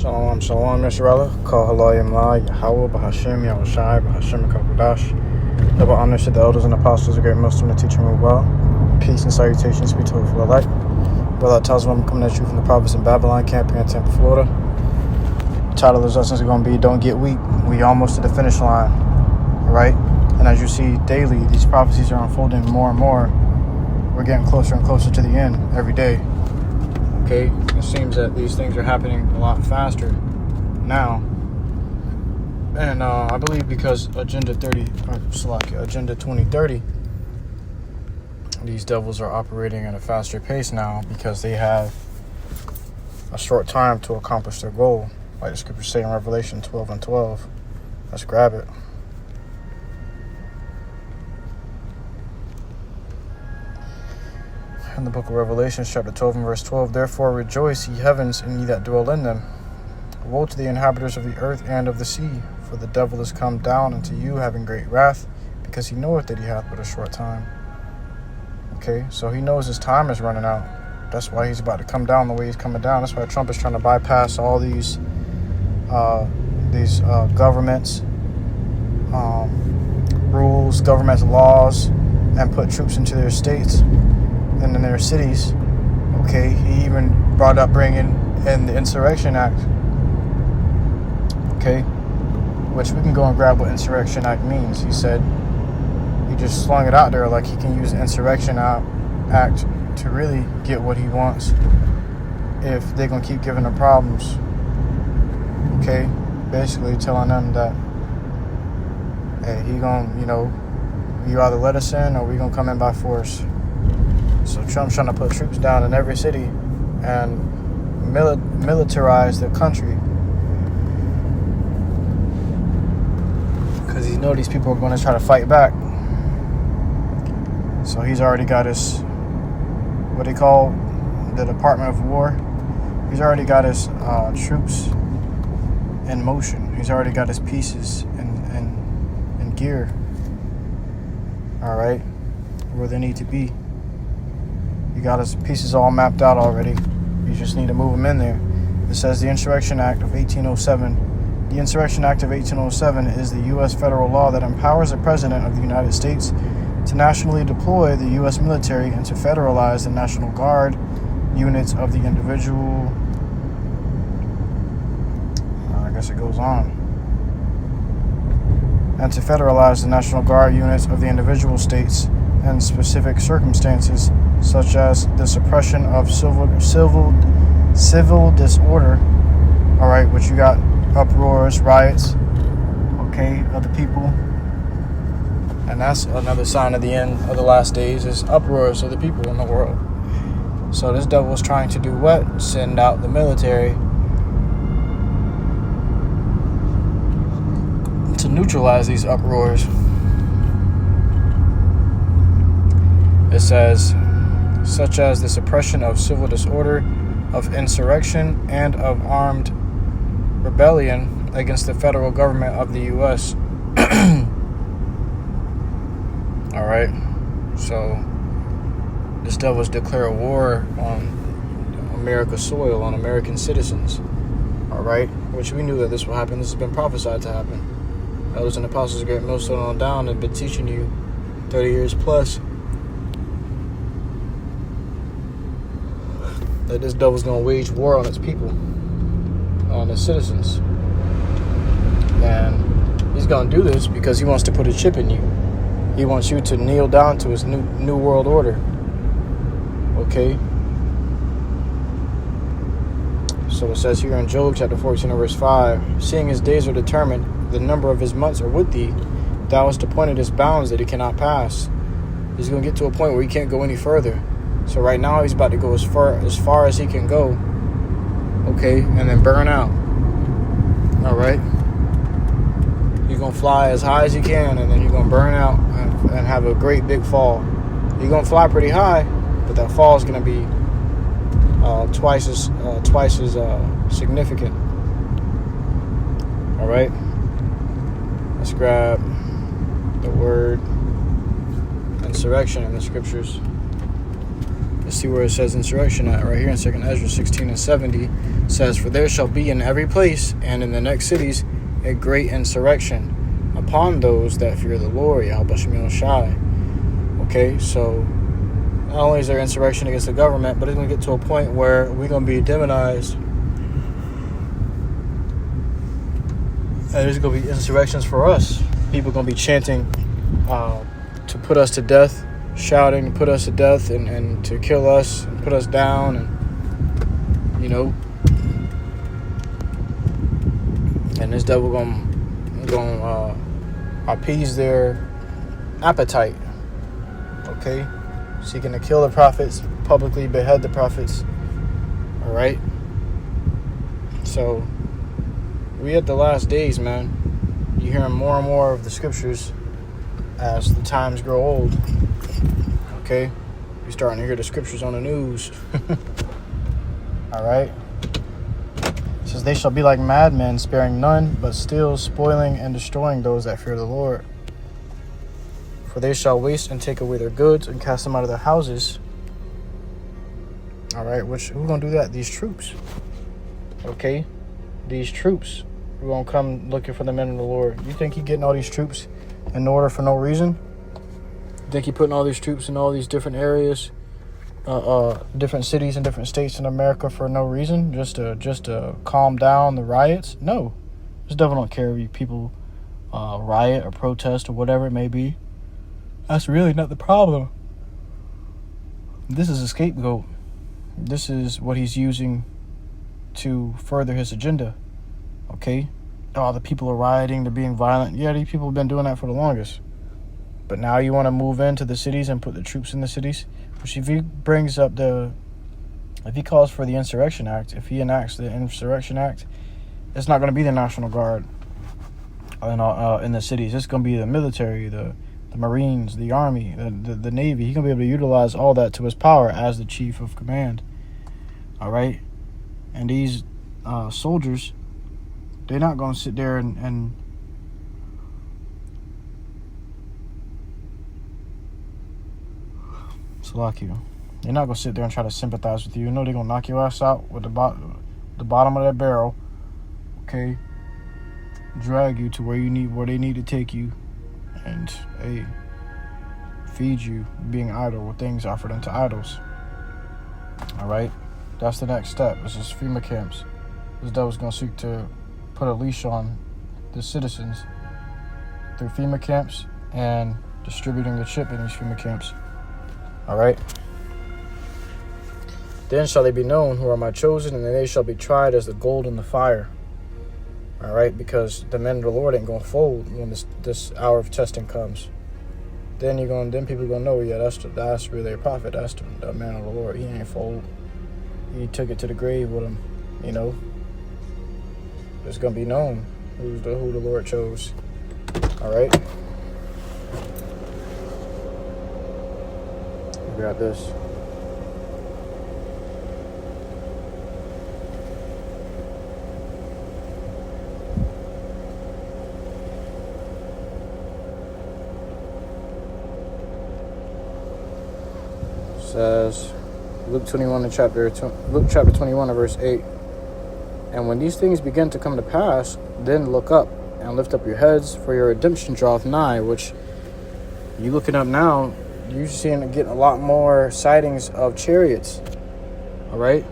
Shalom, shalom, Yisrael. Call HALAL, YAHAWAH, BAHASHAM, YAHWASHI, BAHASHAM, CUBANS. Double honors to the elders and apostles, a great Muslim to teach them well. Peace and salutations be to you for the light. Brother tells them I'm coming at you from the province of Babylon, camp here in Tampa, Florida. The title of this lesson is going to be Don't Get Weak. We almost to the finish line, right? And as you see daily, these prophecies are unfolding more and more. We're getting closer and closer to the end every day. Okay, it seems that these things are happening a lot faster now, and I believe because Agenda 2030, these devils are operating at a faster pace now because they have a short time to accomplish their goal, like the scriptures say in Revelation 12:12. Let's grab it. In the book of Revelation, chapter 12 and verse 12, therefore rejoice, ye heavens, and ye that dwell in them. Woe to the inhabitants of the earth and of the sea, for the devil is come down unto you, having great wrath, because he knoweth that he hath but a short time. Okay, so he knows his time is running out. That's why he's about to come down the way he's coming down. That's why Trump is trying to bypass all these governments, rules, government's laws, and put troops into their states and in their cities. Okay, he even brought up bringing in the Insurrection Act. Okay, which we can go and grab what Insurrection Act means. He said he just slung it out there like he can use the Insurrection Act to really get what he wants if they're gonna keep giving him problems. Okay, basically telling them that, hey, he gonna, you either let us in or we gonna come in by force. So Trump's trying to put troops down in every city and militarize the country, because he knows these people are going to try to fight back. So he's already got his, what they call the Department of War. He's already got his troops in motion. He's already got his pieces in gear. All right, where they need to be. You got his pieces all mapped out already. You just need to move them in there. It says the Insurrection Act of 1807. The Insurrection Act of 1807 is the U.S. federal law that empowers the President of the United States to nationally deploy the U.S. military and to federalize the National Guard units of the individual. I guess it goes on. And to federalize the National Guard units of the individual states in specific circumstances, such as the suppression of civil disorder. All right, which you got uproars, riots, okay, of the people. And that's another sign of the end of the last days, is uproars of the people in the world. So this devil is trying to do what? Send out the military to neutralize these uproars. It says, such as the suppression of civil disorder, of insurrection, and of armed rebellion against the federal government of the U.S. All right, so this devil's declare a war on America's soil, on American citizens. All right, which we knew that this will happen. This has been prophesied to happen. Elders and apostles of great millstone on down and been teaching you 30 years plus that this devil's going to wage war on its people, on its citizens. And he's going to do this because he wants to put a chip in you. He wants you to kneel down to his new world order. Okay? So it says here in Job chapter 14 and verse 5, seeing his days are determined, the number of his months are with thee, thou hast appointed his bounds that he cannot pass. He's going to get to a point where he can't go any further. So right now he's about to go as far as he can go, okay, and then burn out. All right, he's gonna fly as high as he can, and then he's gonna burn out and have a great big fall. He's gonna fly pretty high, but that fall is gonna be twice as significant. All right, let's grab the word insurrection in the scriptures. It Let's see where it says insurrection at. Right here in 2nd Ezra 16 and 70 says, "For there shall be in every place and in the next cities a great insurrection upon those that fear the Lord, YAHAWASHI." Okay, so not only is there insurrection against the government, but it's going to get to a point where we're going to be demonized. And there's going to be insurrections for us. People are going to be chanting to put us to death, shouting to put us to death and to kill us and put us down. And, you know, and this devil going to appease their appetite. Okay? Seeking to kill the prophets, publicly behead the prophets. All right? So, we at the last days, man. You hearing more and more of the scriptures as the times grow old. Okay? You're starting to hear the scriptures on the news. All right? It says, "They shall be like madmen, sparing none, but still spoiling and destroying those that fear the Lord. For they shall waste and take away their goods and cast them out of their houses." All right, who's going to do that? These troops. Okay? These troops who are going to come looking for the men of the Lord. You think He's getting all these troops in order for no reason? You think He's putting all these troops in all these different areas, different cities and different states in America for no reason? Just to calm down the riots? No. This devil don't care if you people riot or protest or whatever it may be. That's really not the problem. This is a scapegoat. This is what he's using to further his agenda. Okay? Oh, the people are rioting, they're being violent. Yeah, these people have been doing that for the longest. But now you want to move into the cities and put the troops in the cities? Which if he brings up if he calls for the Insurrection Act, if he enacts the Insurrection Act, it's not going to be the National Guard in the cities. It's going to be the military, the Marines, the Army, the Navy. He's going to be able to utilize all that to his power as the chief of command. All right? And these soldiers, they're not going to sit there and Salakia. They're not going to sit there and try to sympathize with you. No, they're going to knock your ass out with the bottom of that barrel. Okay? Drag you to where they need to take you. And, hey, feed you being idle with things offered unto idols. All right? That's the next step. This is FEMA camps. This devil's going to seek to put a leash on the citizens through FEMA camps and distributing the chip in these FEMA camps. All right? Then shall they be known who are my chosen, and then they shall be tried as the gold in the fire. All right, because the men of the Lord ain't gonna fold when this hour of testing comes. Then people gonna know, yeah, that's really a prophet. That's the man of the Lord. He ain't fold. He took it to the grave with him. You know, it's gonna be known who the Lord chose. All right. We got this. Says Luke chapter 21 and verse 8. "And when these things begin to come to pass, then look up and lift up your heads, for your redemption draweth nigh." Which you looking up now, you're getting a lot more sightings of chariots. All right,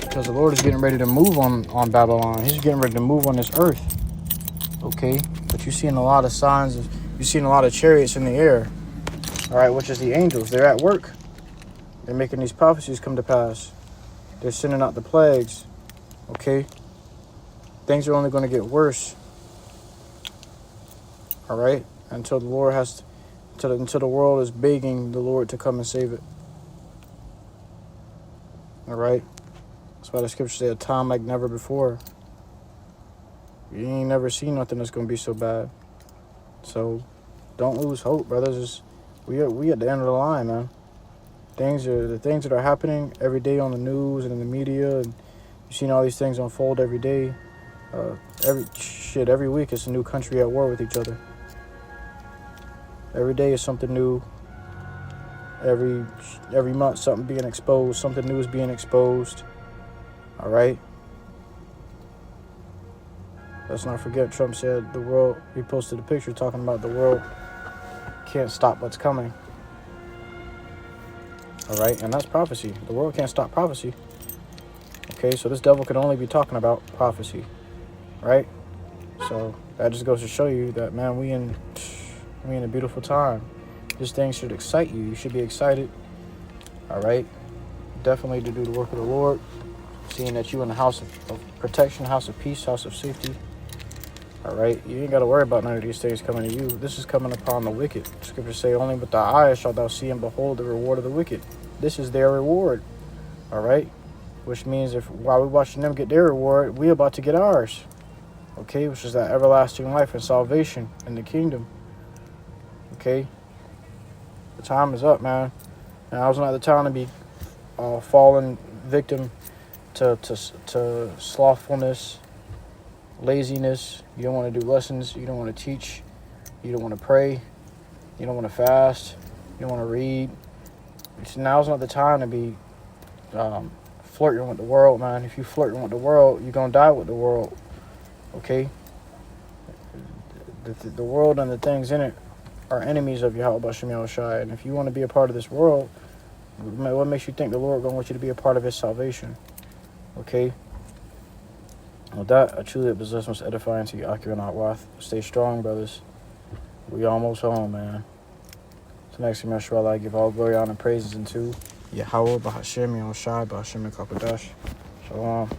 because the Lord is getting ready to move on Babylon. He's getting ready to move on this earth. Okay, but you're seeing a lot of signs. You're seeing a lot of chariots in the air. All right, which is the angels. They're at work. They're making these prophecies come to pass. They're sending out the plagues. Okay? Things are only going to get worse. All right? Until the Lord until the world is begging the Lord to come and save it. All right? That's why the scripture said, a time like never before. You ain't never seen nothing that's going to be so bad. So, don't lose hope, brothers. We at the end of the line, man. The things that are happening every day on the news and in the media, and you've seen all these things unfold every day. Every week it's a new country at war with each other. Every day is something new. Every month, something being exposed, something new is being exposed. All right. Let's not forget, Trump said the world. He posted a picture talking about the world can't stop what's coming. All right, and that's prophecy. The world can't stop prophecy. Okay, so this devil can only be talking about prophecy, right? So that just goes to show you that, man, we in a beautiful time. This thing should excite you. You should be excited. All right, definitely to do the work of the Lord, seeing that you in the house of protection, house of peace, house of safety. All right, you ain't got to worry about none of these things coming to you. This is coming upon the wicked. Scriptures say, only with thy eyes shalt thou see and behold the reward of the wicked. This is their reward. All right, which means if while we're watching them get their reward, we're about to get ours. Okay, which is that everlasting life and salvation in the kingdom. Okay, the time is up, man. Now is not the time to be fallen victim to slothfulness, laziness. You don't want to do lessons. You don't want to teach. You don't want to pray. You don't want to fast. You don't want to read. Now's not the time to be flirting with the world, man. If you flirting with the world, you're going to die with the world. Okay? The world and the things in it are enemies of YAHAWASHI. And if you want to be a part of this world, what makes you think the Lord going to want you to be a part of his salvation? Okay? With that, I truly hope this most edifying to you, YAHAWAH. Stay strong, brothers. We almost home, man. So next time, I give all glory, honor, and praises unto Yahawah, BAHASHAM, YAHWASHI, BAHASHAM, Shalom.